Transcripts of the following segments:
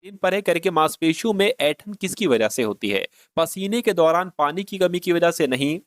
इन पर है करके मांसपेशियों में ऐंठन किसकी वजह से होती है? पसीने के दौरान पानी की कमी की वजह से नहीं,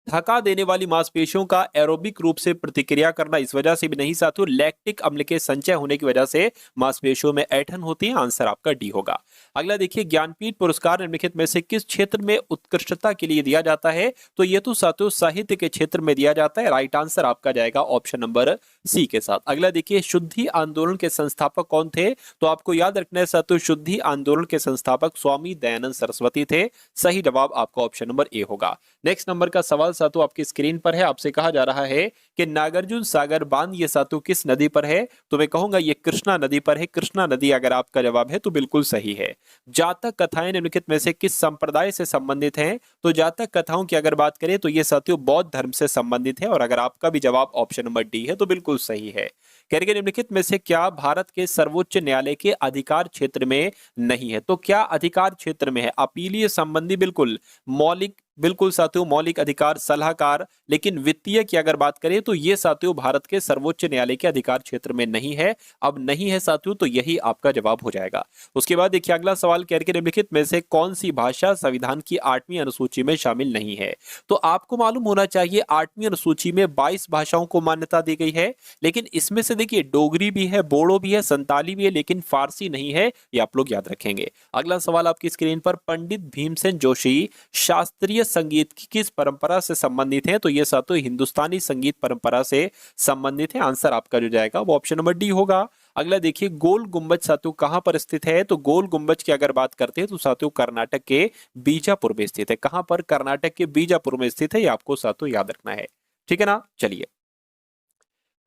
थका देने वाली मांसपेशियों का एरोबिक रूप से प्रतिक्रिया करना इस वजह से भी नहीं, साथियों लैक्टिक अम्ल के संचय होने की वजह से मांसपेशियों में ऐंठन होती है। आंसर आपका डी होगा। अगला देखिए, ज्ञानपीठ पुरस्कार निम्नलिखित में से किस क्षेत्र में उत्कृष्टता के लिए दिया जाता है? तो ये तो साथियों साहित्य के क्षेत्र में दिया जाता है। राइट आंसर आपका जाएगा ऑप्शन नंबर सी के साथ। अगला देखिए, शुद्धि आंदोलन के संस्थापक कौन थे? तो आपको याद रखना है साथियों, शुद्धि आंदोलन के संस्थापक स्वामी दयानंद सरस्वती थे। सही जवाब आपका ऑप्शन नंबर ए होगा। नेक्स्ट नंबर का सवाल सातु आपकी स्क्रीन पर है। आपसे कहा जा रहा है कि नागार्जुन सागर बांध ये सातु किस नदी पर है? तो मैं कहूंगा ये कृष्णा नदी पर है। कृष्णा नदी अगर आपका जवाब है तो बिल्कुल सही है। जातक कथाएं निम्नलिखित में से किस संप्रदाय से संबंधित हैं? तो जातक कथाओं की अगर बात करें तो ये साथियों बौद्ध धर्म से संबंधित है। और अगर आपका भी जवाब ऑप्शन नंबर डी है तो बिल्कुल सही है। कह निम्नलिखित में से क्या भारत के सर्वोच्च न्यायालय के अधिकार क्षेत्र में नहीं है? तो क्या अधिकार क्षेत्र में है? अपीलीय संबंधी बिल्कुल, मौलिक बिल्कुल साथियों मौलिक अधिकार, सलाहकार, लेकिन वित्तीय की अगर बात करें तो ये साथियों भारत के सर्वोच्च न्यायालय के अधिकार क्षेत्र में नहीं है। अब नहीं है साथियों तो यही आपका जवाब हो जाएगा। उसके बाद देखिए अगला सवाल कह के निम्नलिखित में से कौन सी भाषा संविधान की 8वीं अनुसूची में शामिल नहीं है? तो आपको मालूम होना चाहिए 8वीं अनुसूची में 22 भाषाओं को मान्यता दी गई है, लेकिन इसमें से देखिए डोगरी भी है, बोडो भी है, संताली भी है, लेकिन फारसी नहीं है। ये आप लोग याद रखेंगे। अगला सवाल आपकी स्क्रीन पर, पंडित भीमसेन जोशी शास्त्रीय संगीत की किस परंपरा से संबंधित है? तो ये सातों हिंदुस्तानी संगीत परंपरा से संबंधित है। आंसर आपका जो जाएगा वो ऑप्शन नंबर डी होगा। अगला देखिए, गोल गुंबज सातु कहां पर स्थित है? तो गोल गुंबज की अगर बात करते हैं तो सातु कर्नाटक के बीजापुर में स्थित है। कहां पर? कर्नाटक के बीजापुर में स्थित है। ये आपको सातु याद रखना है, ठीक है ना। चलिए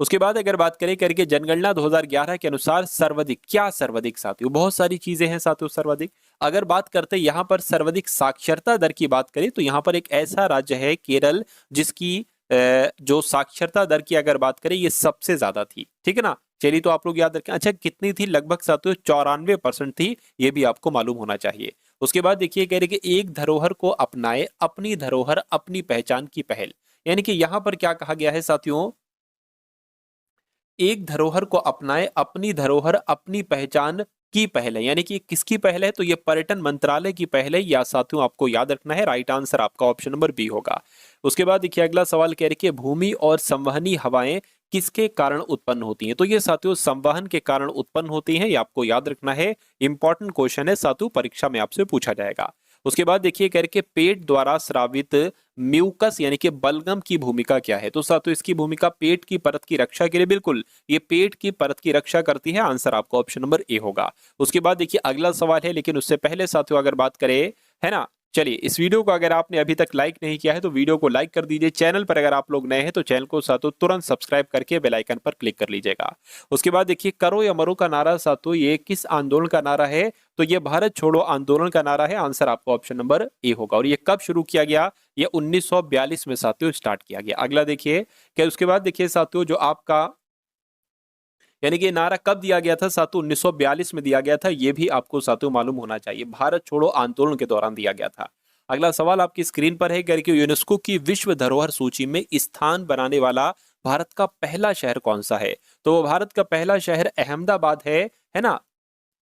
उसके बाद अगर बात करें करके जनगणना 2011 के अनुसार सर्वाधिक, क्या सर्वाधिक साथियों, बहुत सारी चीजें हैं साथियों सर्वाधिक। अगर बात करते हैं यहां पर सर्वाधिक साक्षरता दर की बात करें तो यहां पर एक ऐसा राज्य है केरल जिसकी जो साक्षरता दर की अगर बात करें ये सबसे ज्यादा थी, ठीक है ना। चलिए तो आप लोग याद रखें। अच्छा कितनी थी? लगभग साथियों 94% थी। ये भी आपको मालूम होना चाहिए। उसके बाद देखिए कह रहे कि एक धरोहर को अपनाए, अपनी धरोहर अपनी पहचान की पहल, यानी कि यहां पर क्या कहा गया है साथियों, एक धरोहर को अपनाए, अपनी धरोहर अपनी पहचान की पहल है। यानी कि किसकी पहल है? तो ये पर्यटन मंत्रालय की पहल है। या साथियों आपको याद रखना है। राइट आंसर आपका ऑप्शन नंबर बी होगा। उसके बाद देखिए अगला सवाल कह रही है भूमि और संवहनी हवाएं किसके कारण उत्पन्न होती हैं? तो ये साथियों संवहन के कारण उत्पन्न होती हैं। ये आपको याद रखना है। इंपॉर्टेंट क्वेश्चन है साथियों, परीक्षा में आपसे पूछा जाएगा। उसके बाद देखिए करके पेट द्वारा स्रावित म्यूकस यानी कि बलगम की भूमिका क्या है? तो साथियों इसकी भूमिका पेट की परत की रक्षा के लिए, बिल्कुल ये पेट की परत की रक्षा करती है। आंसर आपका ऑप्शन नंबर ए होगा। उसके बाद देखिए अगला सवाल है, लेकिन उससे पहले साथियों अगर बात करें, है ना, चलिए इस वीडियो को अगर आपने अभी तक लाइक नहीं किया है तो वीडियो को लाइक कर दीजिए। चैनल पर अगर आप लोग नए हैं तो चैनल को साथियों तुरंत सब्सक्राइब करके बेल आइकन पर क्लिक कर लीजिएगा। उसके बाद देखिए करो या मरो का नारा साथियों ये किस आंदोलन का नारा है? तो ये भारत छोड़ो आंदोलन का नारा है। आंसर आपका ऑप्शन नंबर ए होगा। और ये कब शुरू किया गया? ये 1942 में साथियों स्टार्ट किया गया। अगला देखिए क्या, उसके बाद देखिए साथियों जो आपका यानी कि नारा कब दिया गया था साथियों? 1942 में दिया गया था। यह भी आपको साथियों मालूम होना चाहिए। भारत छोड़ो आंदोलन के दौरान दिया गया था। अगला सवाल आपकी स्क्रीन पर है कि यूनेस्को की विश्व धरोहर सूची में स्थान बनाने वाला भारत का पहला शहर कौन सा है? तो भारत का पहला शहर अहमदाबाद है ना,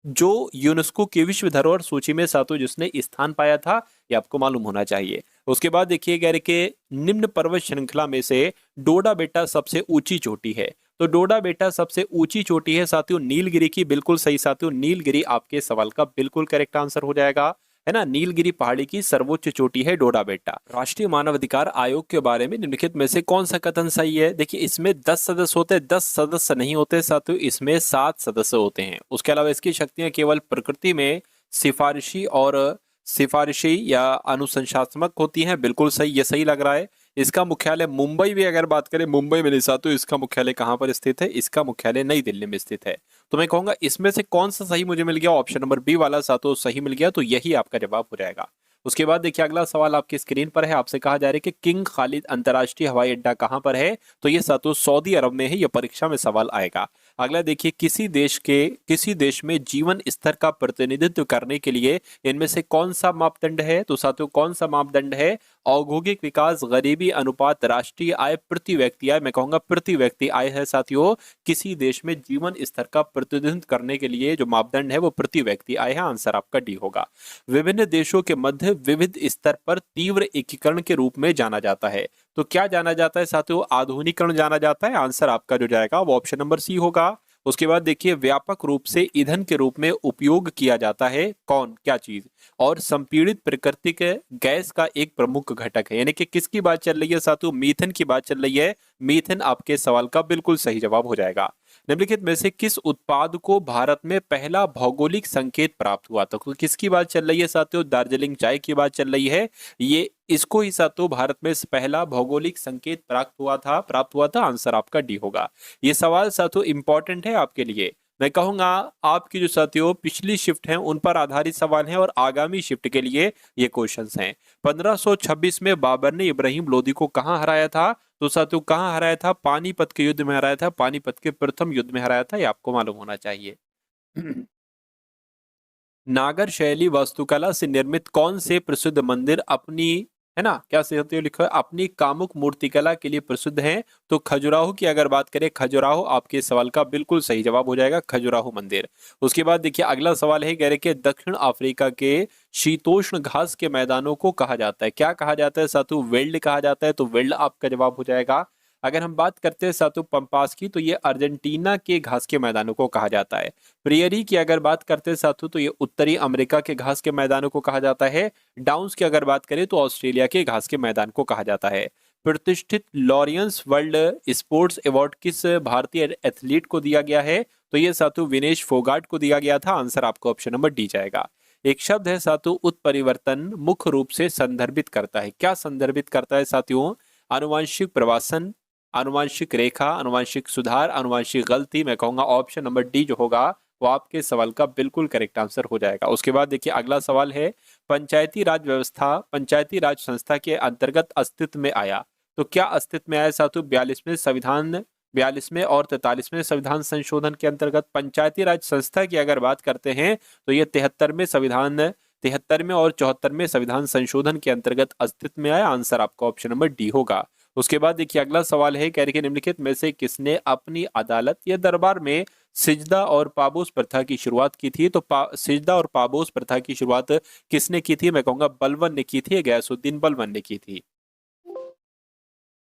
जो यूनेस्को की विश्व धरोहर सूची में सातों जिसने स्थान पाया था। ये आपको मालूम होना चाहिए। उसके बाद देखिए कह रहे कि निम्न पर्वत श्रृंखला में से डोडा बेटा सबसे ऊंची चोटी है। तो डोडा बेटा सबसे ऊंची चोटी है साथियों नीलगिरी की। बिल्कुल सही साथियों, नीलगिरी आपके सवाल का बिल्कुल करेक्ट आंसर हो जाएगा, है ना। नीलगिरी पहाड़ी की सर्वोच्च चोटी है डोडा बेटा। राष्ट्रीय मानवाधिकार आयोग के बारे में निम्नलिखित में से कौन सा कथन सही है? देखिए इसमें 10 सदस्य होते हैं, 10 सदस्य नहीं होते साथियों, इसमें 7 सदस्य होते हैं। उसके अलावा इसकी शक्तियां केवल प्रकृति में सिफारिशी या अनुशंसात्मक होती हैं। बिल्कुल सही, ये सही लग रहा है। इसका मुख्यालय मुंबई में, अगर बात करें मुंबई में नहीं साथियों, इसका मुख्यालय कहां पर स्थित है? इसका मुख्यालय नई दिल्ली में स्थित है। तो मैं कहूंगा इसमें से कौन सा सही मुझे मिल गया? ऑप्शन नंबर बी वाला साथियों सही मिल गया, तो यही आपका जवाब हो जाएगा। उसके बाद देखिए अगला सवाल आपकी स्क्रीन पर है। आपसे कहा जा रहा है कि किंग खालिद अंतरराष्ट्रीय हवाई अड्डा कहां पर है? तो ये साथियों सऊदी अरब में है। यह परीक्षा में सवाल आएगा। अगला देखिए, किसी देश में जीवन स्तर का प्रतिनिधित्व करने के लिए इनमें से कौन सा मापदंड है? तो साथियों, कौन सा मापदंड है? औद्योगिक विकास, गरीबी अनुपात, राष्ट्रीय आय, प्रति व्यक्ति आय। मैं कहूंगा प्रति व्यक्ति आय है साथियों। किसी देश में जीवन स्तर का प्रतिनिधित्व करने के लिए जो मापदंड है वो प्रति व्यक्ति आय है। आंसर आपका डी होगा। विभिन्न देशों के मध्य विविध स्तर पर तीव्र एकीकरण के रूप में जाना जाता है। तो क्या जाना जाता है साथियों? आधुनिकीकरण जाना जाता है। आंसर आपका जो जाएगा वो ऑप्शन नंबर सी होगा। उसके बाद देखिए, व्यापक रूप से ईंधन के रूप में उपयोग किया जाता है कौन, क्या चीज? और संपीड़ित प्राकृतिक गैस का एक प्रमुख घटक है। यानी कि किसकी बात चल रही है साथियों? मीथेन की बात चल रही है। मीथेन आपके सवाल का बिल्कुल सही जवाब हो जाएगा। निम्नलिखित में से किस उत्पाद को भारत में पहला भौगोलिक संकेत प्राप्त हुआ था? तो किसकी बात चल रही है साथियों? दार्जिलिंग चाय की बात चल रही है। ये इसको ही साथियों भारत में पहला भौगोलिक संकेत प्राप्त हुआ था। आंसर आपका डी होगा। ये सवाल साथियों इंपॉर्टेंट है आपके लिए। मैं कहूंगा आपकी जो साथियों पिछली शिफ्ट है उन पर आधारित सवाल हैं और आगामी शिफ्ट के लिए ये क्वेश्चंस हैं। 1526 में बाबर ने इब्राहिम लोदी को कहां हराया था? तो साथियों कहां हराया था? पानीपत के युद्ध में हराया था। पानीपत के प्रथम युद्ध में हराया था। ये आपको मालूम होना चाहिए। नागर शैली वास्तुकला से निर्मित कौन से प्रसिद्ध मंदिर अपनी, है ना, क्या साथियों लिखा है, अपनी कामुक मूर्तिकला के लिए प्रसिद्ध हैं? तो खजुराहो की अगर बात करें, खजुराहो आपके सवाल का बिल्कुल सही जवाब हो जाएगा, खजुराहो मंदिर। उसके बाद देखिए अगला सवाल है, कह रहे कि दक्षिण अफ्रीका के शीतोष्ण घास के मैदानों को कहा जाता है, क्या कहा जाता है साथियों? वेल्ड कहा जाता है। तो वेल्ड आपका जवाब हो जाएगा। अगर हम बात करते हैं साथियों पंपास की, तो ये अर्जेंटीना के घास के मैदानों को कहा जाता है। प्रियरी की अगर बात करते हैं साथियों, तो ये उत्तरी अमेरिका के घास के मैदानों को कहा जाता है। डाउन्स की अगर बात करें तो ऑस्ट्रेलिया के घास के मैदान को कहा जाता है। प्रतिष्ठित लॉरियंस वर्ल्ड स्पोर्ट्स अवार्ड किस भारतीय एथलीट को दिया गया है? तो ये साथियों विनेश फोगाट को दिया गया था। आंसर आपको ऑप्शन नंबर डी जाएगा। एक शब्द है साथियों उत्परिवर्तन मुख्य रूप से संदर्भित करता है, क्या संदर्भित करता है साथियों? आनुवांशिक प्रवासन, आनुवांशिक रेखा, आनुवांशिक सुधार, आनुवांशिक गलती। मैं कहूंगा ऑप्शन नंबर डी जो होगा वो आपके सवाल का बिल्कुल करेक्ट आंसर हो जाएगा। उसके बाद देखिए अगला सवाल है, पंचायती राज व्यवस्था पंचायती राज संस्था के अंतर्गत अस्तित्व में आया। तो क्या अस्तित्व में आया साथियों? 42वें और 43वें संविधान संशोधन के अंतर्गत पंचायती राज संस्था की अगर बात करते हैं तो ये 73वें और 74वें संविधान संशोधन के अंतर्गत अस्तित्व में आया। आंसर आपका ऑप्शन नंबर डी होगा। उसके बाद देखिए अगला सवाल है, कह रहे कि निम्नलिखित में से किसने अपनी अदालत या दरबार में सिजदा और पाबोस प्रथा की शुरुआत की थी? तो सिजदा और पाबोस प्रथा की शुरुआत किसने की थी? मैं कहूंगा बलबन ने की थी, गयासुद्दीन बलबन ने की थी।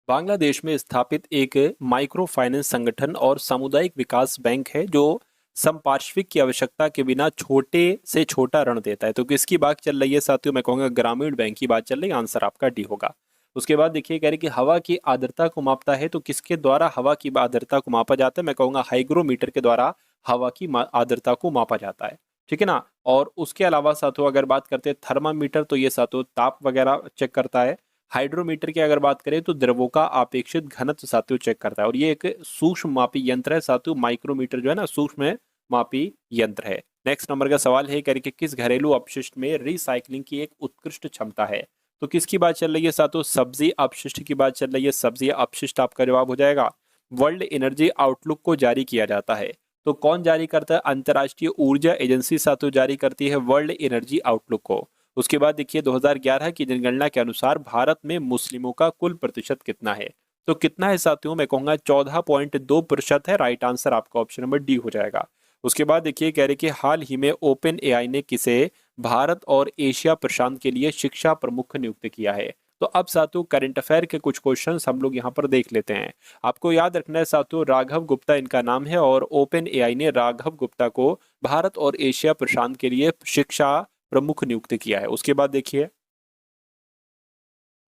बांग्लादेश में स्थापित एक माइक्रो फाइनेंस संगठन और सामुदायिक विकास बैंक है जो संपार्श्विक की आवश्यकता के बिना छोटे से छोटा ऋण देता है। तो किसकी बात चल रही है साथियों? मैं कहूंगा ग्रामीण बैंक की बात चल रही है। आंसर आपका डी होगा। उसके बाद देखिए कह रहे कि हवा की आर्द्रता को मापता है, तो किसके द्वारा हवा की आर्द्रता को मापा जाता है? मैं कहूंगा हाइग्रोमीटर के द्वारा हवा की आर्द्रता को मापा जाता है। ठीक है ना। और उसके अलावा साथियों अगर बात करते हैं थर्मामीटर, तो ये साथियों ताप वगैरह चेक करता है। हाइड्रोमीटर की अगर बात करें तो द्रवों का अपेक्षित घनत्व साथियों चेक करता है। और ये एक सूक्ष्म मापी यंत्र है साथियों। माइक्रोमीटर जो है ना सूक्ष्म मापी यंत्र है। नेक्स्ट नंबर का सवाल है, कह रहे कि किस घरेलू अपशिष्ट में रिसाइकलिंग की एक उत्कृष्ट क्षमता है? तो किसकी बात चल रही है साथियों? सब्जी अपशिष्ट की बात चल रही है। सब्जी अपशिष्ट आपका जवाब हो जाएगा। वर्ल्ड एनर्जी आउटलुक को जारी किया जाता है, तो कौन जारी करता है? अंतर्राष्ट्रीय ऊर्जा एजेंसी साथियों जारी करती है वर्ल्ड एनर्जी आउटलुक को। उसके बाद देखिए 2011 की जनगणना के अनुसार भारत में मुस्लिमों का कुल प्रतिशत कितना है? तो कितना है साथियों? मैं कहूंगा 14.2% है। राइट आंसर आपका ऑप्शन नंबर डी हो जाएगा। उसके बाद देखिए कह रहे कि हाल ही में ओपन एआई ने किसे भारत और एशिया प्रशांत के लिए शिक्षा प्रमुख नियुक्त किया है? तो अब साथियों करंट अफेयर के कुछ क्वेश्चंस हम लोग यहाँ पर देख लेते हैं। आपको याद रखना है साथियों राघव गुप्ता इनका नाम है और ओपन एआई ने राघव गुप्ता को भारत और एशिया प्रशांत के लिए शिक्षा प्रमुख नियुक्त किया है। उसके बाद देखिए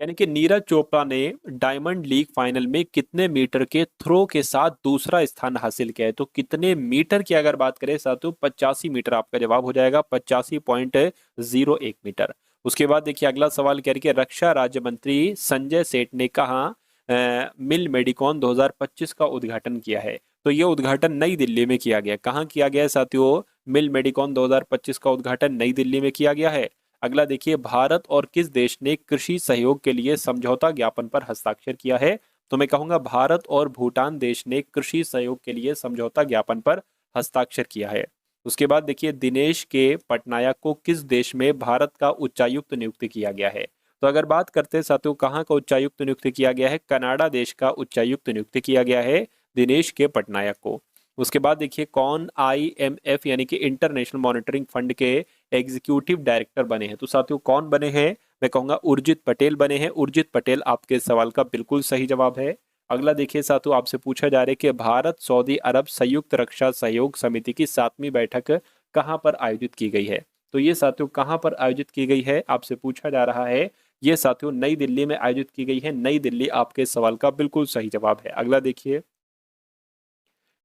यानी कि नीरज चोपड़ा ने डायमंड लीग फाइनल में कितने मीटर के थ्रो के साथ दूसरा स्थान हासिल किया है? तो कितने मीटर की अगर बात करें साथियों 85 मीटर आपका जवाब हो जाएगा। 85.01 मीटर। उसके बाद देखिए अगला सवाल कह रही है रक्षा राज्य मंत्री संजय सेठ ने कहा मिल मेडिकॉन 2025 का उद्घाटन किया है? तो ये उद्घाटन नई दिल्ली में किया गया। कहाँ किया गया है साथियों? मिल मेडिकॉन 2025 का उद्घाटन नई दिल्ली में किया गया है। अगला देखिए भारत और किस देश ने कृषि सहयोग के लिए समझौता ज्ञापन पर हस्ताक्षर किया है? तो मैं कहूंगा भारत और भूटान देश ने कृषि सहयोग के लिए समझौता ज्ञापन पर हस्ताक्षर किया है। उसके बाद देखिए दिनेश के पटनायक को किस देश में भारत का उच्चायुक्त नियुक्त किया गया है। तो अगर बात करते हैं साथियों कहाँ का उच्चायुक्त नियुक्त किया गया है, कनाडा देश का उच्चायुक्त नियुक्त किया गया है दिनेश के पटनायक को। उसके बाद देखिए कौन IMF यानी कि इंटरनेशनल मॉनिटरिंग फंड के एग्जीक्यूटिव डायरेक्टर बने हैं। तो साथियों कौन बने हैं, मैं कहूंगा उर्जित पटेल बने हैं। उर्जित पटेल आपके सवाल का बिल्कुल सही जवाब है। अगला देखिए साथियों आपसे पूछा जा रहा है कि भारत सऊदी अरब संयुक्त रक्षा सहयोग समिति की 7वीं बैठक कहां पर आयोजित की गई है। तो ये साथियों कहां पर आयोजित की गई है आपसे पूछा जा रहा है। ये साथियों नई दिल्ली में आयोजित की गई है। नई दिल्ली आपके सवाल का बिल्कुल सही जवाब है। अगला देखिए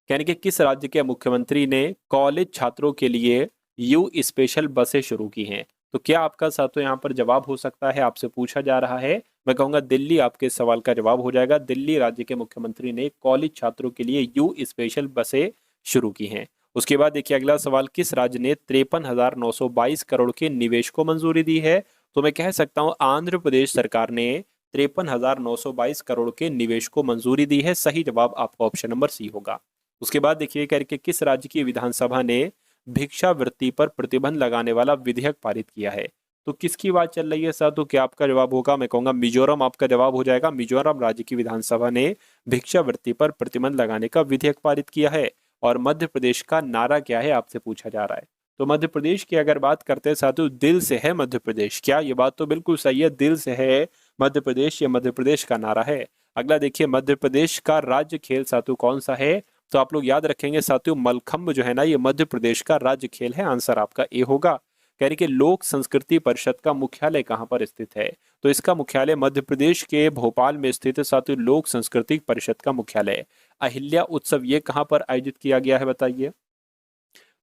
यानी कि किस राज्य के मुख्यमंत्री ने कॉलेज छात्रों के लिए यू स्पेशल बसें शुरू की हैं। तो क्या आपका साथियों यहाँ पर जवाब हो सकता है, आपसे पूछा जा रहा है। मैं कहूंगा दिल्ली आपके सवाल का जवाब हो जाएगा। दिल्ली राज्य के मुख्यमंत्री ने कॉलेज छात्रों के लिए यू स्पेशल बसें शुरू की हैं। उसके बाद देखिए अगला सवाल, किस राज्य ने 53,922 करोड़ के निवेश को मंजूरी दी है। तो मैं कह सकता हूँ आंध्र प्रदेश सरकार ने 53,922 करोड़ के निवेश को मंजूरी दी है। सही जवाब आपका ऑप्शन नंबर सी होगा। उसके बाद देखिए करके किस राज्य की विधानसभा ने भिक्षावृत्ति पर प्रतिबंध लगाने वाला विधेयक पारित किया है। तो किसकी बात चल रही है सर, तो क्या आपका जवाब होगा, मैं कहूंगा मिजोरम आपका जवाब हो जाएगा। मिजोरम राज्य की विधानसभा ने भिक्षावृत्ति पर प्रतिबंध लगाने का विधेयक पारित किया है। और मध्य प्रदेश का नारा क्या है आपसे पूछा जा रहा है। तो मध्य प्रदेश की अगर बात करते हैं साथियों, दिल से है मध्य प्रदेश। क्या ये बात तो बिल्कुल सही है, दिल से है मध्य प्रदेश, ये मध्य प्रदेश का नारा है। अगला देखिए मध्य प्रदेश का राज्य खेल साथियों कौन सा है। तो आप लोग याद रखेंगे साथियों मलखंब जो है ना, ये मध्य प्रदेश का राज्य खेल है। आंसर आपका ए होगा। कह रही कि लोक संस्कृति परिषद का मुख्यालय कहाँ पर स्थित है। तो इसका मुख्यालय मध्य प्रदेश के भोपाल में स्थित है साथियों। लोक संस्कृति परिषद का मुख्यालय। अहिल्या उत्सव ये कहाँ पर आयोजित किया गया है बताइए।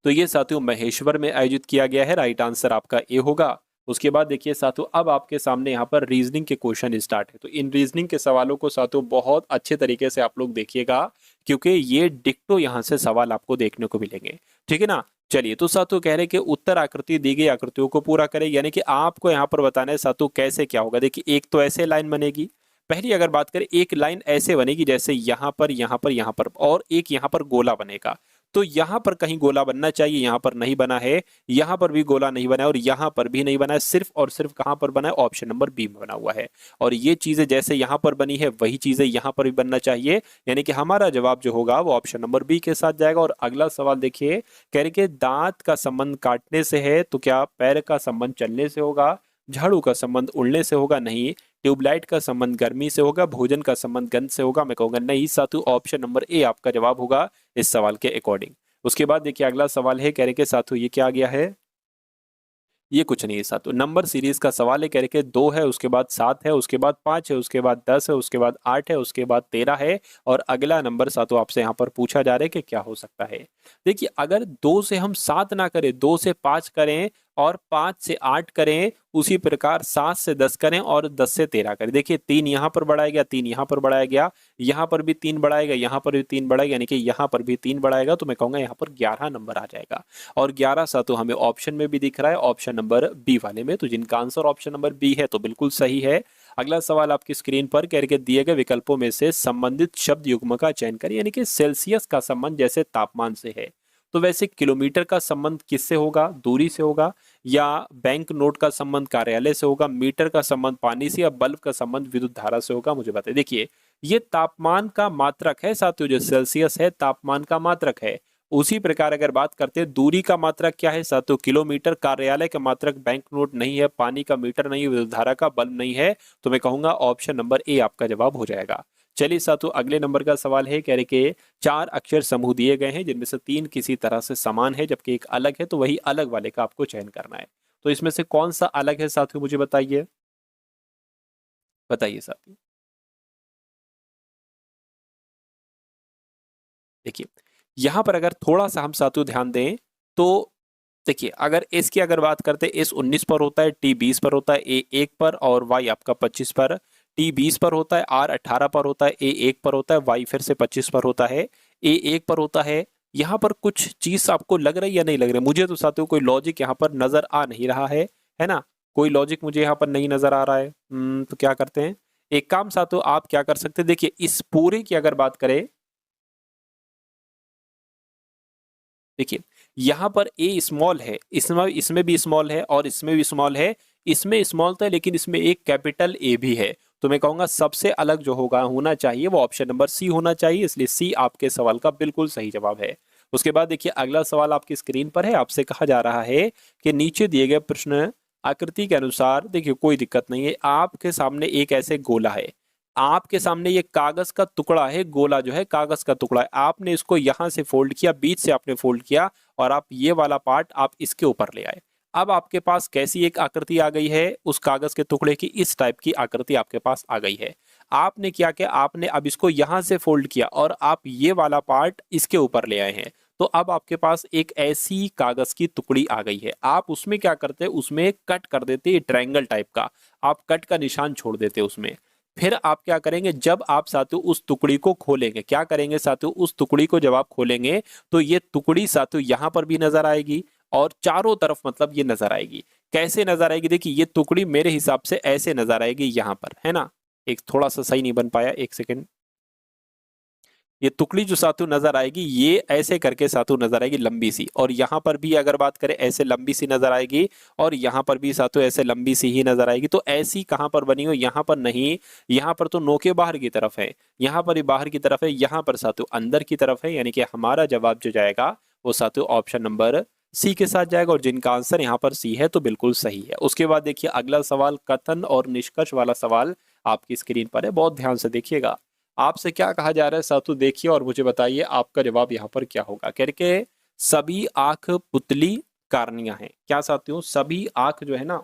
तो ये साथियों महेश्वर में आयोजित किया गया है। राइट आंसर आपका ए होगा। उसके बाद देखिए साथियों अब आपके सामने यहाँ पर रीजनिंग के क्वेश्चन स्टार्ट है। तो इन रीजनिंग के सवालों को साथियों बहुत अच्छे तरीके से आप लोग देखिएगा, क्योंकि ये डिक्टो यहाँ से सवाल आपको देखने को मिलेंगे। ठीक है ना। चलिए तो साथियों कह रहे कि उत्तर आकृति दी गई आकृतियों को पूरा करें, यानी कि आपको यहाँ पर बताना है साथियों कैसे क्या होगा। देखिए एक तो ऐसे लाइन बनेगी, पहली अगर बात करें एक लाइन ऐसे बनेगी जैसे यहाँ पर यहाँ पर यहाँ पर, और एक यहाँ पर गोला बनेगा। तो यहाँ पर कहीं गोला बनना चाहिए, यहाँ पर नहीं बना है, यहाँ पर भी गोला नहीं बना है और यहाँ पर भी नहीं बना है। सिर्फ और सिर्फ कहाँ पर बना है, ऑप्शन नंबर बी में बना हुआ है। और ये चीजें जैसे यहाँ पर बनी है वही चीजें यहाँ पर भी बनना चाहिए, यानी कि हमारा जवाब जो होगा वो ऑप्शन नंबर बी के साथ जाएगा। और अगला सवाल देखिए कह रहे कि दांत का संबंध काटने से है, तो क्या पैर का संबंध चलने से होगा, झाड़ू का संबंध उड़ने से होगा, नहीं, ट्यूबलाइट का संबंध गर्मी से होगा, भोजन का संबंध गंध से होगा, मैं कहूंगा नहीं साथियों ऑप्शन नंबर ए आपका जवाब होगा इस सवाल के अकॉर्डिंग। उसके बाद देखिए अगला सवाल है कह रहे कि साथियों ये क्या आ गया है, ये कुछ नहीं है साथियों, नंबर सीरीज का सवाल है। कह रहे कि 2 है, उसके बाद 7 है, उसके बाद 5 है, उसके बाद 10 है, उसके बाद 8 है, उसके बाद 13 है। और अगला नंबर साथियों आपसे यहाँ पर पूछा जा रहा है कि क्या हो सकता है। देखिए अगर 2 से हम 7 ना करें, 2 से 5 करें और 5 से 8 करें, उसी प्रकार 7 से 10 करें और 10 से 13 करें। देखिए 3 यहाँ पर बढ़ाया गया, 3 यहाँ पर बढ़ाया गया, यहाँ पर भी 3 बढ़ाएगा, यहाँ पर भी 3 बढ़ाएगा, यानी कि यहाँ पर भी 3 बढ़ाएगा। तो मैं कहूंगा यहाँ पर 11 नंबर आ जाएगा। और 11 साथियों हमें ऑप्शन में भी दिख रहा है, ऑप्शन नंबर बी वाले में। तो जिनका आंसर ऑप्शन नंबर बी है तो बिल्कुल सही है। अगला सवाल आपकी स्क्रीन पर कह रहे दिए गए विकल्पों में से संबंधित शब्द युग्म का चयन करें, यानी कि सेल्सियस का संबंध जैसे तापमान से है, तो वैसे किलोमीटर का संबंध किससे होगा, दूरी से होगा, या बैंक नोट का संबंध कार्यालय से होगा, मीटर का संबंध पानी से, या बल्ब का संबंध विद्युत धारा से होगा, मुझे बताइए। देखिए ये तापमान का मात्रक है साथियों, जो सेल्सियस है तापमान का मात्रक है। उसी प्रकार अगर बात करते हैं दूरी का मात्रक क्या है साथियों, किलोमीटर, कार्यालय का मात्रक बैंक नोट नहीं है, पानी का मीटर नहीं है, विद्युत धारा का बल्ब नहीं है। तो मैं कहूंगा ऑप्शन नंबर ए आपका जवाब हो जाएगा। चलिए साथियों अगले नंबर का सवाल है, कह रहे कि 4 अक्षर समूह दिए गए हैं जिनमें से 3 किसी तरह से समान है जबकि एक अलग है, तो वही अलग वाले का आपको चयन करना है। तो इसमें से कौन सा अलग है साथियों, मुझे बताइए, बताइए साथियों। देखिए यहां पर अगर थोड़ा सा हम साथियों ध्यान दें तो देखिए अगर एस की अगर बात करते हैं, एस 19 पर होता है, टी 20 पर होता है, ए 1 पर, और वाई आपका 25 पर। टी 20 पर होता है, आर 18 पर होता है, ए 1 पर होता है, वाई फिर से 25 पर होता है, ए 1 पर होता है। यहाँ पर कुछ चीज आपको लग रही है या नहीं लग रही, मुझे तो साथियों कोई लॉजिक यहाँ पर नजर आ नहीं रहा है ना, कोई लॉजिक मुझे यहाँ पर नहीं नजर आ रहा है। तो क्या करते हैं, एक काम साथियों आप क्या कर सकते हैं, देखिए इस पूरे की अगर बात करें, देखिए यहाँ पर ए स्मॉल है, इसमें इसमें भी स्मॉल है और इसमें भी स्मॉल है, इसमें स्मॉल था लेकिन इसमें एक कैपिटल ए भी है। तो मैं कहूंगा सबसे अलग जो होगा होना चाहिए वो ऑप्शन नंबर सी होना चाहिए, इसलिए सी आपके सवाल का बिल्कुल सही जवाब है। उसके बाद देखिए अगला सवाल आपकी स्क्रीन पर है, आपसे कहा जा रहा है कि नीचे दिए गए प्रश्न आकृति के अनुसार, देखिए कोई दिक्कत नहीं है, आपके सामने एक ऐसे गोला है, आपके सामने ये कागज का टुकड़ा है, गोला जो है कागज का टुकड़ा है, आपने इसको यहां से फोल्ड किया, बीच से आपने फोल्ड किया और आप ये वाला पार्ट आप इसके ऊपर ले आए। अब आपके पास कैसी एक आकृति आ गई है, उस कागज के टुकड़े की इस टाइप की आकृति आपके पास आ गई है। आपने क्या किया, आपने अब इसको यहां से फोल्ड किया और आप ये वाला पार्ट इसके ऊपर ले आए हैं। तो अब आपके पास एक ऐसी कागज की टुकड़ी आ गई है, आप उसमें क्या करते हैं, उसमें कट कर देते, ट्रायंगल टाइप का आप कट का निशान छोड़ देते उसमें। फिर आप क्या करेंगे, जब आप साथियों उस टुकड़ी को खोलेंगे, क्या करेंगे साथियों, उस टुकड़ी को जब आप खोलेंगे तो ये टुकड़ी साथियों यहां पर भी नजर आएगी और चारों तरफ मतलब ये नजर आएगी। कैसे नजर आएगी, देखिए ये टुकड़ी मेरे हिसाब से ऐसे नजर आएगी यहां पर, है ना। एक थोड़ा सा सही नहीं बन पाया, एक सेकेंड। ये टुकड़ी जो सातु नजर आएगी ये ऐसे करके सातु नजर आएगी लंबी सी, और यहाँ पर भी अगर बात करें ऐसे लंबी सी नजर आएगी, और यहाँ पर भी सातु ऐसे लंबी सी ही नजर आएगी। तो ऐसी कहाँ पर बनी हो, यहाँ पर नहीं, यहाँ पर तो नोके बाहर की तरफ है, यहाँ पर ही बाहर की तरफ है, यहाँ पर सातु अंदर की तरफ है, यानी कि हमारा जवाब जो जाएगा वो सातु ऑप्शन नंबर सी के साथ जाएगा, और जिनका आंसर यहाँ पर सी है तो बिल्कुल सही है। उसके बाद देखिए अगला सवाल कथन और निष्कर्ष वाला सवाल आपकी स्क्रीन पर है, बहुत ध्यान से देखिएगा। आपसे क्या कहा जा रहा है सातु, देखिए और मुझे बताइए आपका जवाब यहाँ पर क्या होगा। कह के सभी आंख पुतली कार्नियां हैं, क्या साथियों, सभी आंख जो है ना,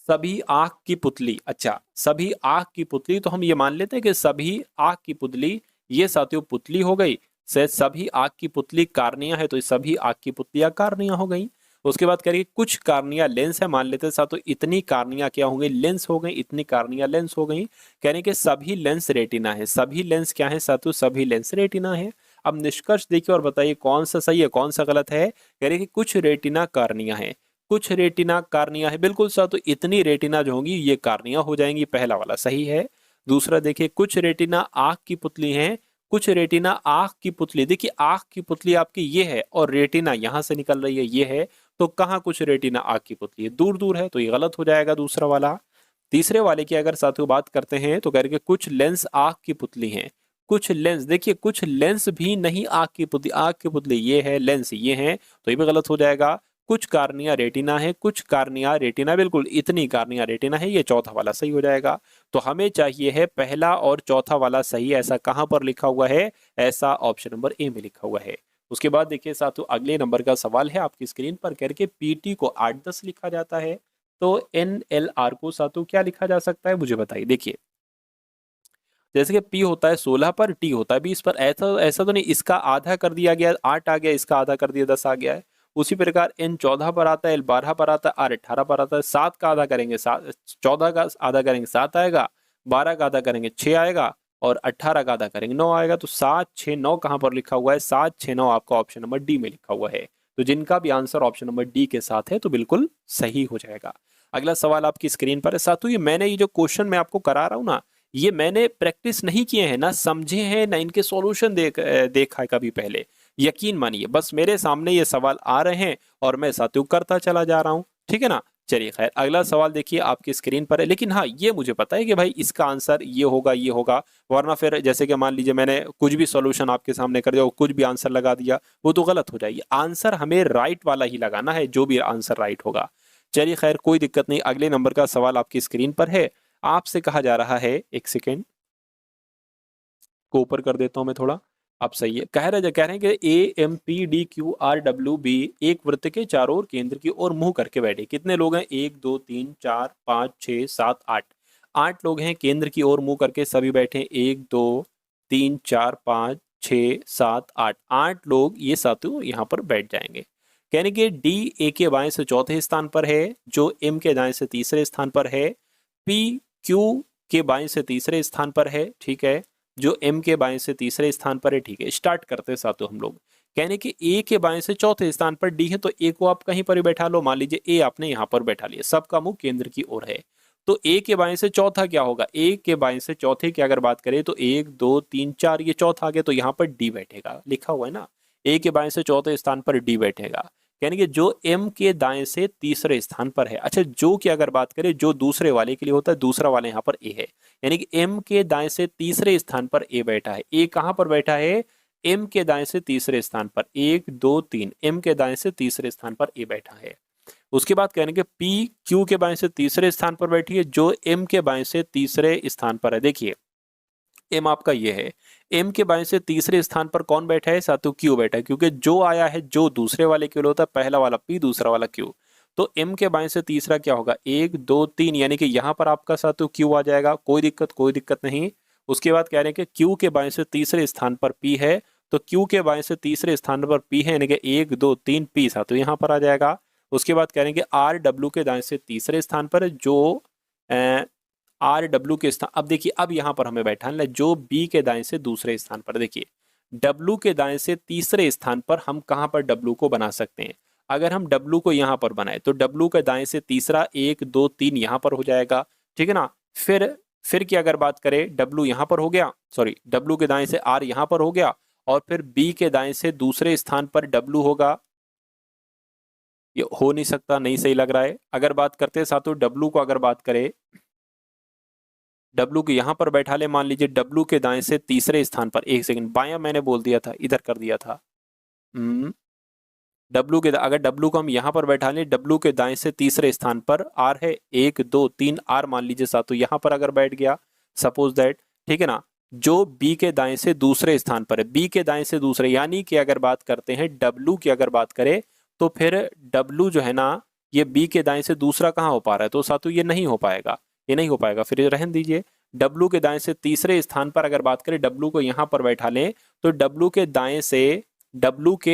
सभी आंख की पुतली, अच्छा सभी आंख की पुतली, तो हम ये मान लेते हैं कि सभी आंख की पुतली ये साथियों पुतली हो गई, से सभी आंख की पुतली कार्निया है तो सभी आंख की पुतलियां कार्निया हो गई। उसके बाद करिए कुछ कार्निया लेंस है, मान लेते हैं साथियों इतनी कार्निया क्या हो गई, लेंस हो गई, इतनी कार्निया लेंस हो गई। कहने के सभी लेंस रेटिना है, सभी लेंस क्या है साथियों, सभी लेंस रेटिना है। अब निष्कर्ष देखिए और बताइए कौन सा सही है कौन सा गलत है। कह रहे कि कुछ रेटिना कार्निया है, कुछ रेटिना कार्निया है, बिल्कुल साथियों इतनी रेटिना जो होंगी ये कार्निया हो जाएंगी, पहला वाला सही है। दूसरा देखिए कुछ रेटिना आंख की पुतली है, कुछ रेटिना आंख की पुतली, देखिए आंख की पुतली आपकी ये है और रेटिना यहां से निकल रही है ये है, तो कहां कुछ रेटिना आंख की पुतली है, दूर दूर है, तो ये गलत हो जाएगा दूसरा वाला। तीसरे वाले की अगर साथियों बात करते हैं तो कह रहे कि कुछ लेंस आंख की पुतली हैं, कुछ लेंस, देखिए कुछ लेंस भी नहीं आंख की पुतली, आंख की पुतली ये है, लेंस ये है, तो ये भी गलत हो जाएगा। कुछ कार्निया रेटिना है, कुछ कार्निया रेटिना, बिल्कुल इतनी कार्निया रेटिना है, ये चौथा वाला सही हो जाएगा। तो हमें चाहिए है पहला और चौथा वाला सही, ऐसा कहां पर लिखा हुआ है, ऐसा ऑप्शन नंबर ए में लिखा हुआ है। उसके बाद देखिए साथियों अगले नंबर का सवाल है आपकी स्क्रीन पर, करके पीटी को 8-10 लिखा जाता है, तो एनएलआर को साथियों क्या लिखा जा सकता है, मुझे बताइए। देखिए जैसे कि पी होता है 16 पर, टी होता है 20 पर, ऐसा ऐसा तो नहीं इसका आधा कर दिया गया 8 आ गया, इसका आधा कर दिया 10 आ गया है। उसी प्रकार एन 14 पर आता है, एल 12 पर आता है, आर 18 पर आता है, 7 का आधा करेंगे 7, 14 का आधा करेंगे 7 आएगा, 12 का आधा करेंगे 6 आएगा, और 18 का आधा करेंगे 9 आएगा। तो 7 6 9 कहां पर लिखा हुआ है, 7 6 9 आपका ऑप्शन नंबर डी में लिखा हुआ है। तो जिनका भी आंसर ऑप्शन नंबर डी के साथ है तो बिल्कुल सही हो जाएगा। अगला सवाल आपकी स्क्रीन पर है साथियों, ये मैंने ये जो क्वेश्चन मैं आपको करा रहा हूं ना, ये मैंने प्रैक्टिस नहीं किए हैं ना, समझे हैं ना, इनके सॉल्यूशन देखा है कभी पहले, यकीन मानिए बस मेरे सामने ये सवाल आ रहे हैं और मैं साथियों करता चला जा रहा हूं, ठीक है ना। चलिए खैर अगला सवाल देखिए आपकी स्क्रीन पर है, लेकिन हाँ ये मुझे पता है कि भाई इसका आंसर ये होगा, वरना फिर जैसे कि मान लीजिए मैंने कुछ भी सॉल्यूशन आपके सामने कर दिया और कुछ भी आंसर लगा दिया, वो तो गलत हो जाएगी। आंसर हमें राइट वाला ही लगाना है, जो भी आंसर राइट होगा। चलिए खैर कोई दिक्कत नहीं, अगले नंबर का सवाल आपकी स्क्रीन पर है, आपसे कहा जा रहा है, एक सेकेंड को ऊपर कर देता हूं मैं थोड़ा, अब सही है। कह रहे हैं कि AMPDQRWB एक वृत्त के चारों ओर केंद्र की ओर मुंह करके बैठे, कितने लोग हैं, 1 2 3 4 5 6 7 8, 8 लोग हैं केंद्र की ओर मुंह करके सभी बैठे, 1 2 3 4 5 6 7 8, 8 लोग ये सातों यहाँ पर बैठ जाएंगे। कहने के डी ए के बाएं से चौथे स्थान पर है, जो एम के दाएं से तीसरे स्थान पर है, पी क्यू के बाएं से तीसरे स्थान पर है, ठीक है, जो एम के बाएं से तीसरे स्थान पर है, ठीक है। स्टार्ट करते हैं साथियों हम लोग। कहने कि ए के बाएं से चौथे स्थान पर डी है, तो ए को आप कहीं पर भी बैठा लो, मान लीजिए ए आपने यहां पर बैठा लिया, सबका मुंह केंद्र की ओर है। तो ए के बाएं से चौथा क्या होगा, ए के बाएं से चौथे की अगर बात करें तो 1 2 3 4, ये चौथा आ गया, तो यहाँ पर डी बैठेगा, लिखा हुआ है ना, ए के बाएं से चौथे स्थान पर डी बैठेगा, यानी कि जो एम के दाएं से तीसरे स्थान पर है। अच्छा, जो की अगर बात करें, जो दूसरे वाले के लिए होता है, दूसरा वाला यहाँ पर ए है, यानी कि एम के दाएं से तीसरे स्थान पर ए बैठा है। ए कहां पर बैठा है, एम के दाएं से तीसरे स्थान पर, 1 2 3, एम के दाएं से तीसरे स्थान पर ए बैठा है। उसके बाद कहने के पी क्यू के बाएं से तीसरे स्थान पर बैठी है, जो एम के बाएं से तीसरे स्थान पर है। देखिए एम आपका ये है, एम के बाएं से तीसरे स्थान पर कौन बैठा है, साथियों क्यू बैठा है, क्योंकि जो आया है, जो दूसरे वाले के लिए होता है, पहला वाला पी, दूसरा वाला क्यू, तो एम के बाएं से तीसरा क्या होगा, 1 2 3, यानी कि यहां पर आपका साथियों क्यू आ जाएगा, कोई दिक्कत नहीं। उसके बाद कह रहे हैं कि क्यू के बाएं से तीसरे स्थान पर पी है, तो क्यू के बाएं से तीसरे स्थान पर पी है, यानी कि 1 2 3 पी साथियों यहां पर आ जाएगा। उसके बाद कह रहे हैं कि आर डब्ल्यू के दाएं से तीसरे स्थान पर, जो आर डब्ल्यू के स्थान, अब देखिए अब यहां पर हमें बैठाना है जो बी के दाएं से दूसरे स्थान पर। देखिए डब्ल्यू के दाएं से तीसरे स्थान पर हम कहां पर डब्ल्यू को बना सकते हैं, अगर हम डब्ल्यू को यहां पर बनाए तो डब्ल्यू के दाएं से तीसरा 1 2 3 यहां पर हो जाएगा, ठीक है ना। फिर की अगर बात करें, डब्ल्यू यहां पर हो गया, सॉरी डब्ल्यू के दाएं से आर यहां पर हो गया, और फिर बी के दाएं से दूसरे स्थान पर डब्ल्यू होगा, ये हो नहीं सकता, नहीं सही लग रहा है। अगर बात करते हैं साथियों डब्ल्यू को, अगर बात करें डब्ल्यू को यहां पर बैठा ले, मान लीजिए डब्ल्यू के दाएं से तीसरे स्थान पर, एक सेकंड बाया मैंने बोल दिया था, इधर कर दिया था, डब्ल्यू के, अगर डब्ल्यू को हम यहां पर बैठा लें, डब्ल्यू के दाएं से तीसरे स्थान पर आर है, 1 2 3 आर मान लीजिए साथियों यहां पर अगर बैठ गया, सपोज दैट, ठीक है ना, जो बी के दाएं से दूसरे स्थान पर है, बी के दाएं से दूसरे, यानी कि अगर बात करते हैं डब्ल्यू की अगर बात करें, तो फिर डब्ल्यू जो है ना, ये बी के दाएं से दूसरा कहां हो पा रहा है, तो साथियों ये नहीं हो पाएगा, ये नहीं हो पाएगा, फिर ये रहने दीजिए। डब्ल्यू के दाएं से तीसरे स्थान पर अगर बात करें, डब्ल्यू को यहां पर बैठा लें, तो डब्ल्यू के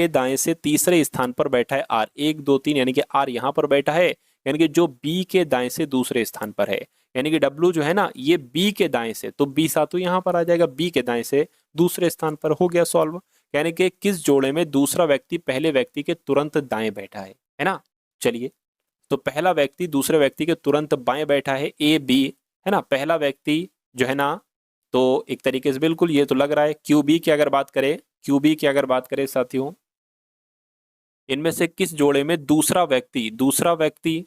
दाएं से तीसरे स्थान पर बैठा है आर, 1 2 3, यानी कि आर यहां पर बैठा है, यानी कि जो बी के दाएं से दूसरे स्थान पर है, यानी कि डब्ल्यू जो है ना, ये बी के दाएं से, तो बी सातों यहां पर आ जाएगा, बी के दाएं से दूसरे स्थान पर, हो गया सॉल्व। यानी कि किस जोड़े में दूसरा व्यक्ति पहले व्यक्ति के तुरंत दाएं बैठा है ना। चलिए, तो पहला व्यक्ति दूसरे व्यक्ति के तुरंत बाएं बैठा है, ए बी, है ना, पहला व्यक्ति जो है ना, तो एक तरीके से बिल्कुल ये तो लग रहा है। क्यू बी की अगर बात करें साथियों, इनमें से किस जोड़े में दूसरा व्यक्ति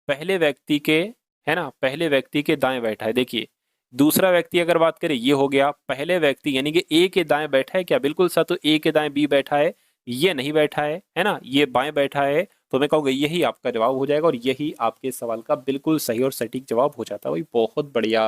पहले व्यक्ति के, है ना, पहले व्यक्ति के दाएं बैठा है। देखिए दूसरा व्यक्ति अगर बात करें, ये हो गया पहले व्यक्ति, यानी कि ए के दाएं बैठा है क्या, बिल्कुल साथियों ए के दाएं बी बैठा है, ये नहीं बैठा है ना, ये बाएं बैठा है, तो मैं कहूँगा यही आपका जवाब हो जाएगा, और यही आपके सवाल का बिल्कुल सही और सटीक जवाब हो जाता है। भाई बहुत बढ़िया,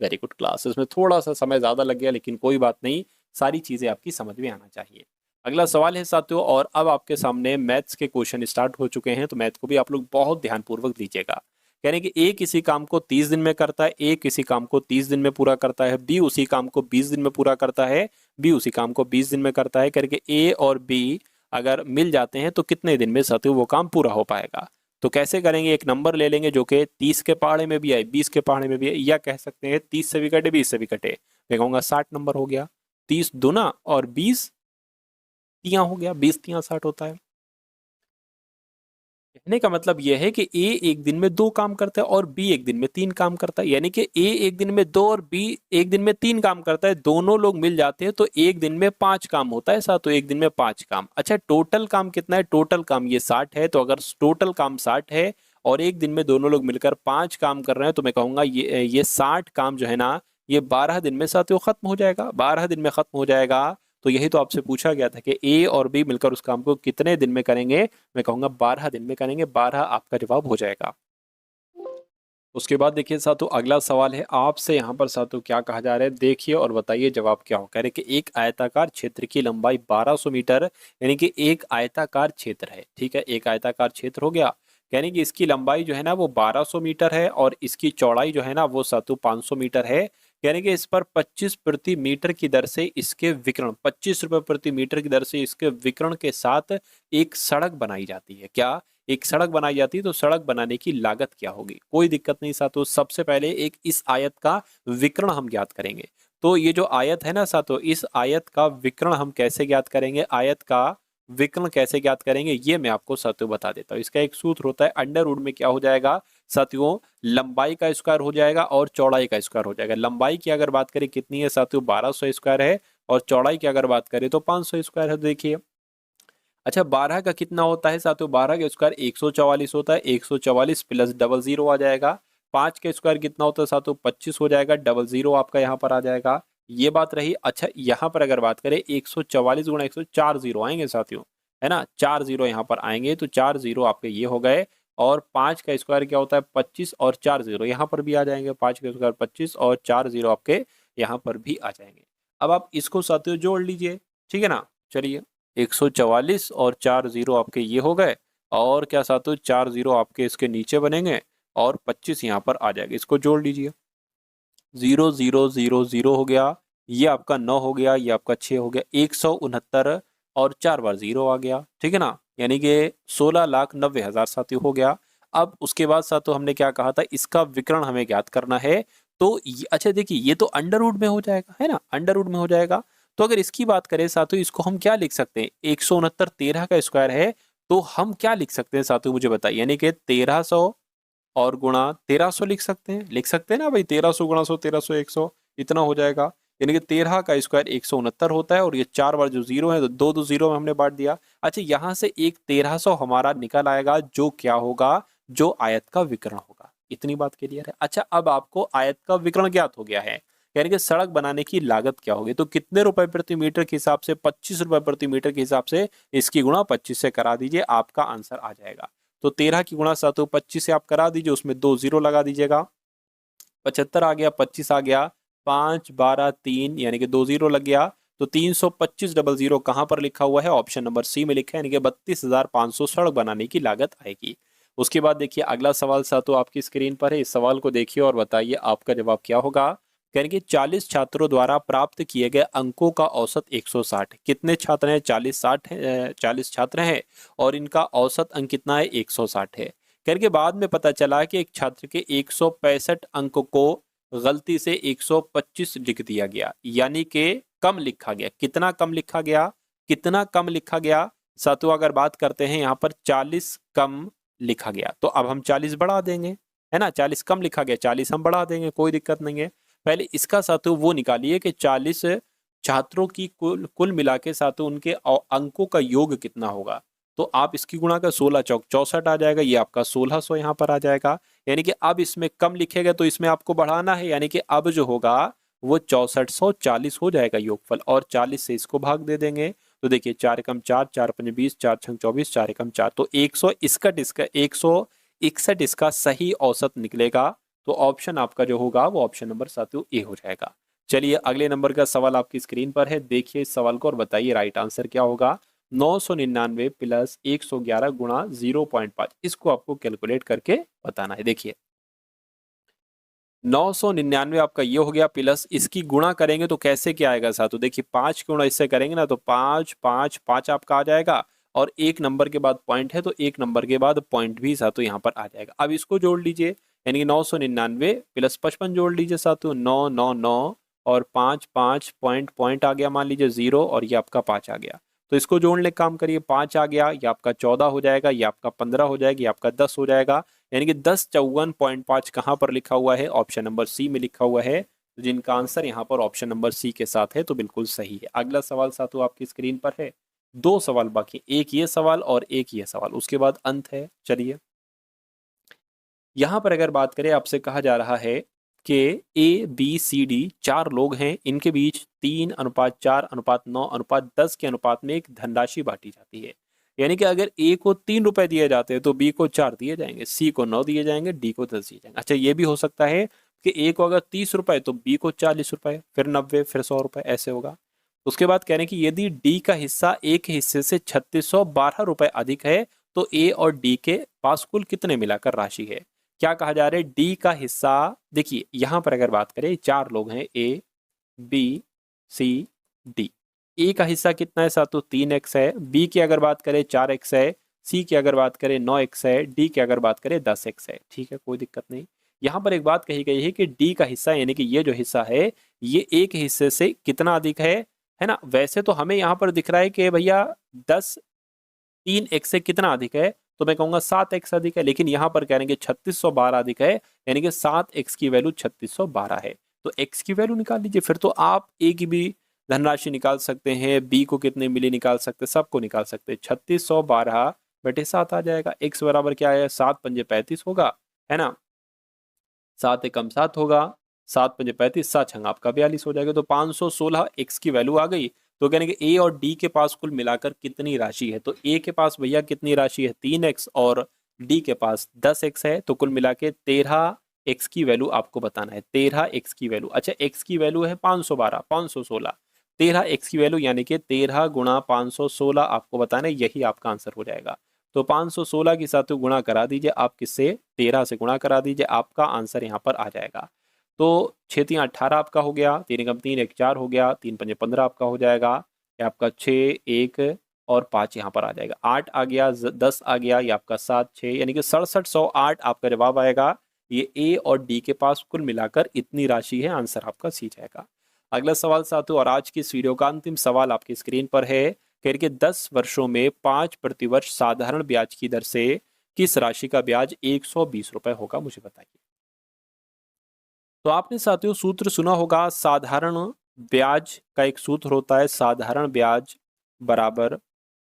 वेरी गुड क्लास। इसमें थोड़ा सा समय ज़्यादा लग गया, लेकिन कोई बात नहीं, सारी चीज़ें आपकी समझ में आना चाहिए। अगला सवाल है साथियों, और अब आपके सामने मैथ्स के क्वेश्चन स्टार्ट हो चुके हैं, तो मैथ को भी आप लोग बहुत ध्यानपूर्वक दीजिएगा। कह रहे हैं कि ए किसी काम को 30 दिन में करता है, ए किसी काम को 30 दिन में पूरा करता है, बी उसी काम को 20 दिन में पूरा करता है, बी उसी काम को 20 दिन में करता है, करके ए और बी अगर मिल जाते हैं तो कितने दिन में साथियों वो काम पूरा हो पाएगा। तो कैसे करेंगे, एक नंबर ले लेंगे जो कि 30 के पहाड़े में भी आए, 20 के पहाड़े में भी आए, या कह सकते हैं 30 से भी कटे 20 से भी कटे, मैं कहूँगा 60 नंबर हो गया, 30 दूना और 20 तिया हो गया, 20 तिया 60 होता है। कहने का मतलब यह है कि ए एक दिन में 2 काम करता है और बी एक दिन में 3 काम करता है, यानी कि ए एक दिन में 2 और बी एक दिन में 3 काम करता है, दोनों लोग मिल जाते हैं तो एक दिन में 5 काम होता है साथ, तो एक दिन में 5 काम। अच्छा, टोटल काम कितना है, टोटल काम ये 60 है, तो अगर टोटल काम 60 है और एक दिन में दोनों लोग मिलकर 5 काम कर रहे हैं, तो मैं कहूंगा ये 60 काम जो है ना, ये 12 दिन में साथियों खत्म हो जाएगा, 12 दिन में खत्म हो जाएगा। तो यही तो आपसे पूछा गया था कि ए और बी मिलकर उस काम को कितने दिन में करेंगे, मैं कहूंगा 12 दिन में करेंगे, 12 आपका जवाब हो जाएगा। उसके बाद देखिए साथियों, अगला सवाल है आपसे, यहाँ पर साथियों क्या कहा जा रहा है, देखिए और बताइए जवाब क्या हो। कह रहे कि एक आयताकार क्षेत्र की लंबाई 1200 मीटर, यानी कि एक आयताकार क्षेत्र है, ठीक है, एक आयताकार क्षेत्र हो गया, यानी कि इसकी लंबाई जो है ना वो 1200 मीटर है और इसकी चौड़ाई जो है ना वो साथियों 500 मीटर है, यानी कि इस पर 25 प्रति मीटर की दर से इसके विकर्ण, 25 रुपए प्रति मीटर की दर से इसके विकर्ण के साथ एक सड़क बनाई जाती है। क्या एक सड़क बनाई जाती है, तो सड़क बनाने की लागत क्या होगी, कोई दिक्कत नहीं साथियों। सबसे पहले एक इस आयत का विकर्ण हम ज्ञात करेंगे, तो ये जो आयत है ना साथियों, इस आयत का विकर्ण हम कैसे ज्ञात करेंगे, आयत का विकर्ण कैसे ज्ञात करेंगे, ये मैं आपको साथियों बता देता हूँ। इसका एक सूत्र होता है, अंडर रूट में क्या हो जाएगा, साथियों लंबाई का स्क्वायर हो जाएगा और चौड़ाई का स्क्वायर हो जाएगा। लंबाई की अगर बात करें कितनी है साथियों 1200 स्क्वायर है, और चौड़ाई की अगर बात करें तो 500 स्क्वायर है। देखिए अच्छा 12 का कितना होता है साथियों, 12 का स्क्वायर 144 होता है, 144 प्लस डबल जीरो आ जाएगा। 5 का स्क्वायर कितना होता है साथियों 25 हो जाएगा, डबल जीरो आपका यहाँ पर आ जाएगा। ये बात रही। अच्छा यहाँ पर अगर बात करें 144 गुणा 104 जीरो आएंगे साथियों, है ना, 4 जीरो यहाँ पर आएंगे, तो 4 जीरो आपके ये हो गए। और 5 का स्क्वायर क्या होता है 25, और 4 जीरो यहाँ पर भी आ जाएंगे, 5 का स्क्वायर 25 और 4 जीरो आपके यहाँ पर भी आ जाएंगे। अब आप इसको साथियों जोड़ लीजिए, ठीक है ना। चलिए 144 और 4 जीरो आपके ये हो गए, और क्या साथियों 4 जीरो आपके इसके नीचे बनेंगे, और 25 यहाँ पर आ जाएगा। इसको जोड़ लीजिए, 0 0 0 0 हो गया, ये आपका 9 हो गया, ये आपका 6 हो गया, 169 और 4 बार 0 आ गया, ठीक है ना, यानी कि 16,90,000 साथियों हो गया। अब उसके बाद साथियों हमने क्या कहा था, इसका विकर्ण हमें ज्ञात करना है। तो अच्छा देखिए ये तो अंडर रूट में हो जाएगा, है ना, अंडर रूट में हो जाएगा। तो अगर इसकी बात करें साथियों, इसको हम क्या लिख सकते हैं, 169 13 का स्क्वायर है, तो हम क्या लिख सकते हैं साथियों मुझे बताइए, यानी कि 1300 और गुणा 1300 लिख सकते हैं ना भाई, 1300 गुणा 100 1300 100 इतना हो जाएगा। यानी कि 13 का स्क्वायर 169 होता है, और ये 4 बार जो जीरो है तो दो दो जीरो में हमने बांट दिया। अच्छा यहाँ से एक 1300 हमारा निकल आएगा, जो क्या होगा, जो आयत का विकर्ण होगा। इतनी बात क्लियर है। अच्छा अब आपको आयत का विकर्ण ज्ञात हो गया है, यानी कि सड़क बनाने की लागत क्या होगी, तो कितने रुपए प्रति मीटर के हिसाब से, 25 रुपए प्रति मीटर के हिसाब से इसकी गुणा 25 से करा दीजिए, आपका आंसर आ जाएगा। तो 13 की गुणा सातों 25 से आप करा दीजिए, उसमें 2 जीरो लगा दीजिएगा, 75 आ गया, 25 आ गया, 5 12 3 यानी कि 2 जीरो लग गया। तो 325 डबल जीरो कहां पर लिखा हुआ है, ऑप्शन नंबर सी में लिखा है, यानी कि 32,500 सड़क बनाने की लागत आएगी। उसके बाद देखिए अगला सवाल सातों आपकी स्क्रीन पर है, इस सवाल को देखिए और बताइए आपका जवाब क्या होगा। कहेंगे 40 छात्रों द्वारा प्राप्त किए गए अंकों का औसत 160। कितने छात्र हैं, 40 छात्र हैं, और इनका औसत अंक कितना है 160 है। करके बाद में पता चला कि एक छात्र के 165 अंक को गलती से 125 लिख दिया गया, यानी कि कम लिखा गया। कितना कम लिखा गया, कितना कम लिखा गया सातों, अगर बात करते हैं यहाँ पर 40 कम लिखा गया, तो अब हम 40 बढ़ा देंगे, है ना, 40 कम लिखा गया 40 हम बढ़ा देंगे, कोई दिक्कत नहीं है। पहले इसका सातों वो निकालिए कि 40 छात्रों की कुल कुल मिला के सातों उनके अंकों का योग कितना होगा। तो आप इसकी गुणा का 16 चौक 64 आ जाएगा, ये आपका 1600 यहाँ पर आ जाएगा। यानी कि अब इसमें कम लिखेगा तो इसमें आपको बढ़ाना है, यानी कि अब जो होगा वो 6440 हो जाएगा योगफल, और 40 से इसको भाग दे देंगे। तो देखिए 4 एकम 4, 4 पंच 20, 4 छंग 24, 4 एकम 4, तो 161 इसका सही औसत निकलेगा। तो ऑप्शन आपका जो होगा वो ऑप्शन नंबर साथियों ए हो जाएगा। चलिए अगले नंबर का सवाल आपकी स्क्रीन पर है, देखिए इस सवाल को और बताइए राइट आंसर क्या होगा। 999 प्लस 111 गुणा 0.5, इसको आपको कैलकुलेट करके बताना है। देखिए 999 आपका ये हो गया, प्लस इसकी गुणा करेंगे तो कैसे क्या आएगा साथियों, देखिए 5 गुणा इससे करेंगे ना तो 5 5 5 आपका आ जाएगा, और एक नंबर के बाद पॉइंट है तो एक नंबर के बाद पॉइंट भी साथियों यहाँ पर आ जाएगा। अब इसको जोड़ लीजिए, यानी कि 999 प्लस 55 जोड़ लीजिए साथियों, 999 और 5 5 पॉइंट पॉइंट आ गया मान लीजिए 0, और ये आपका 5 आ गया। तो इसको जोड़ने का काम करिए, 5 आ गया, ये आपका 14 हो जाएगा, ये आपका 15 हो जाएगा, ये आपका 10 हो जाएगा। यानी कि 1054.5 कहाँ पर लिखा हुआ है, ऑप्शन नंबर सी में लिखा हुआ है। तो जिनका आंसर यहाँ पर ऑप्शन नंबर सी के साथ है तो बिल्कुल सही है। अगला सवाल साथियों आपकी स्क्रीन पर है, 2 सवाल बाकी, एक ये सवाल और एक ये सवाल, उसके बाद अंत है। चलिए यहाँ पर अगर बात करें, आपसे कहा जा रहा है कि ए बी सी डी 4 लोग हैं, इनके बीच 3:4:9:10 के अनुपात में एक धनराशि बांटी जाती है। यानी कि अगर ए को 3 रुपए दिए जाते हैं तो बी को 4 दिए जाएंगे, सी को 9 दिए जाएंगे, डी को 10 दिए जाएंगे। अच्छा ये भी हो सकता है कि ए को अगर 30 रुपए तो बी को 40 रुपए, फिर 90, फिर 100 रुपए, ऐसे होगा। उसके बाद कह रहे हैं कि यदि डी का हिस्सा एक हिस्से से 3612 रुपए अधिक है तो ए और डी के पास कुल कितने मिलाकर राशि है। क्या कहा जा रहा है, डी का हिस्सा, देखिए यहां पर अगर बात करें 4 लोग हैं, ए बी सी डी। ए का हिस्सा कितना है साथियों 3x है, बी की अगर बात करें 4x है, सी की अगर बात करें 9x है, डी की अगर बात करें 10x है। ठीक है कोई दिक्कत नहीं। यहां पर एक बात कही गई है कि डी का हिस्सा यानी कि ये जो हिस्सा है ये एक हिस्से से कितना अधिक है ना। वैसे तो हमें यहाँ पर दिख रहा है कि भैया 10 3x से कितना अधिक है, तो मैं कहूंगा 7x अधिक है, लेकिन यहाँ पर कह रहे हैं कि 3612 अधिक है, यानी कि 7x की वैल्यू 3612 है। तो x की वैल्यू निकाल लीजिए। फिर तो आप a की भी धनराशि निकाल सकते हैं, b को कितने मिली निकाल सकते हैं, सबको निकाल सकते हैं। 3612/7 आ जाएगा। x बराबर क्या है, 7 पंजे 35 होगा, है ना, 7 एकम 7 होगा, 7 पंजे 35, 7 छंग आपका 42 हो जाएगा। तो 516 x की वैल्यू आ गई। तो कहने के a और d के पास कुल मिलाकर कितनी राशि है, तो a के पास भैया कितनी राशि है 3x और d के पास 10x है, तो कुल मिला के 13x की वैल्यू आपको बताना है। 13x की वैल्यू, अच्छा x की वैल्यू है 516, 13x की वैल्यू यानी कि 13 गुणा 516 आपको बताना है, यही आपका आंसर हो जाएगा। तो 516 के साथ गुणा करा दीजिए आप, किससे, 13 से गुणा करा दीजिए, आपका आंसर यहाँ पर आ जाएगा। तो 6 3 18 आपका हो गया, 3 एकम 3 1 4 हो गया, 3 पंजे 15 आपका हो जाएगा, ये आपका 6 1 और 5 यहाँ पर आ जाएगा, 8 आ गया, 10 आ गया, ये आपका 7 6, यानी कि 6708 आपका जवाब आएगा। ये ए और डी के पास कुल मिलाकर इतनी राशि है, आंसर आपका सी जाएगा। अगला सवाल साथियों, और आज की इस वीडियो का अंतिम सवाल आपकी स्क्रीन पर है, कह रहे कि 10 वर्षों में 5 प्रतिवर्ष साधारण ब्याज की दर से किस राशि का ब्याज 120 रुपए होगा, मुझे बताइए। तो आपने साथियों सूत्र सुना होगा, साधारण ब्याज का एक सूत्र होता है, साधारण ब्याज बराबर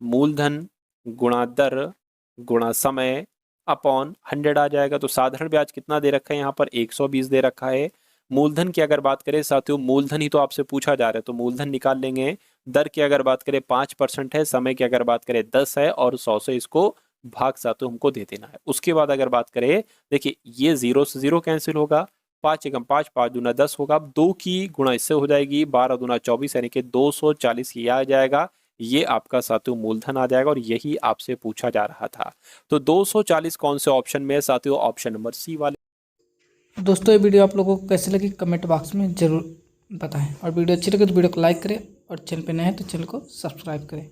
मूलधन गुणा दर गुणा समय अपॉन 100 आ जाएगा। तो साधारण ब्याज कितना दे रखा है यहाँ पर, 120 दे रखा है। मूलधन की अगर बात करें साथियों, मूलधन ही तो आपसे पूछा जा रहा है, तो मूलधन निकाल लेंगे। दर की अगर बात करें 5% है, समय की अगर बात करें 10 है, और 100 से इसको भाग साथियों हमको दे देना है। उसके बाद अगर बात करें, देखिए ये 0 से 0 कैंसिल होगा, 5 एकम 5, 5 दूना 10 होगा, अब 2 की गुणा इससे हो जाएगी, 12 दूना 24, यानी कि 240 ये आ जाएगा। ये आपका साथियों मूलधन आ जाएगा, और यही आपसे पूछा जा रहा था। तो 240 कौन से ऑप्शन में है साथियों, ऑप्शन नंबर सी वाले। दोस्तों ये वीडियो आप लोगों को कैसे लगी कमेंट बॉक्स में ज़रूर बताएं, और वीडियो अच्छी लगे तो वीडियो को लाइक करें, और चैनल पे नए हैं तो चैनल को सब्सक्राइब करें।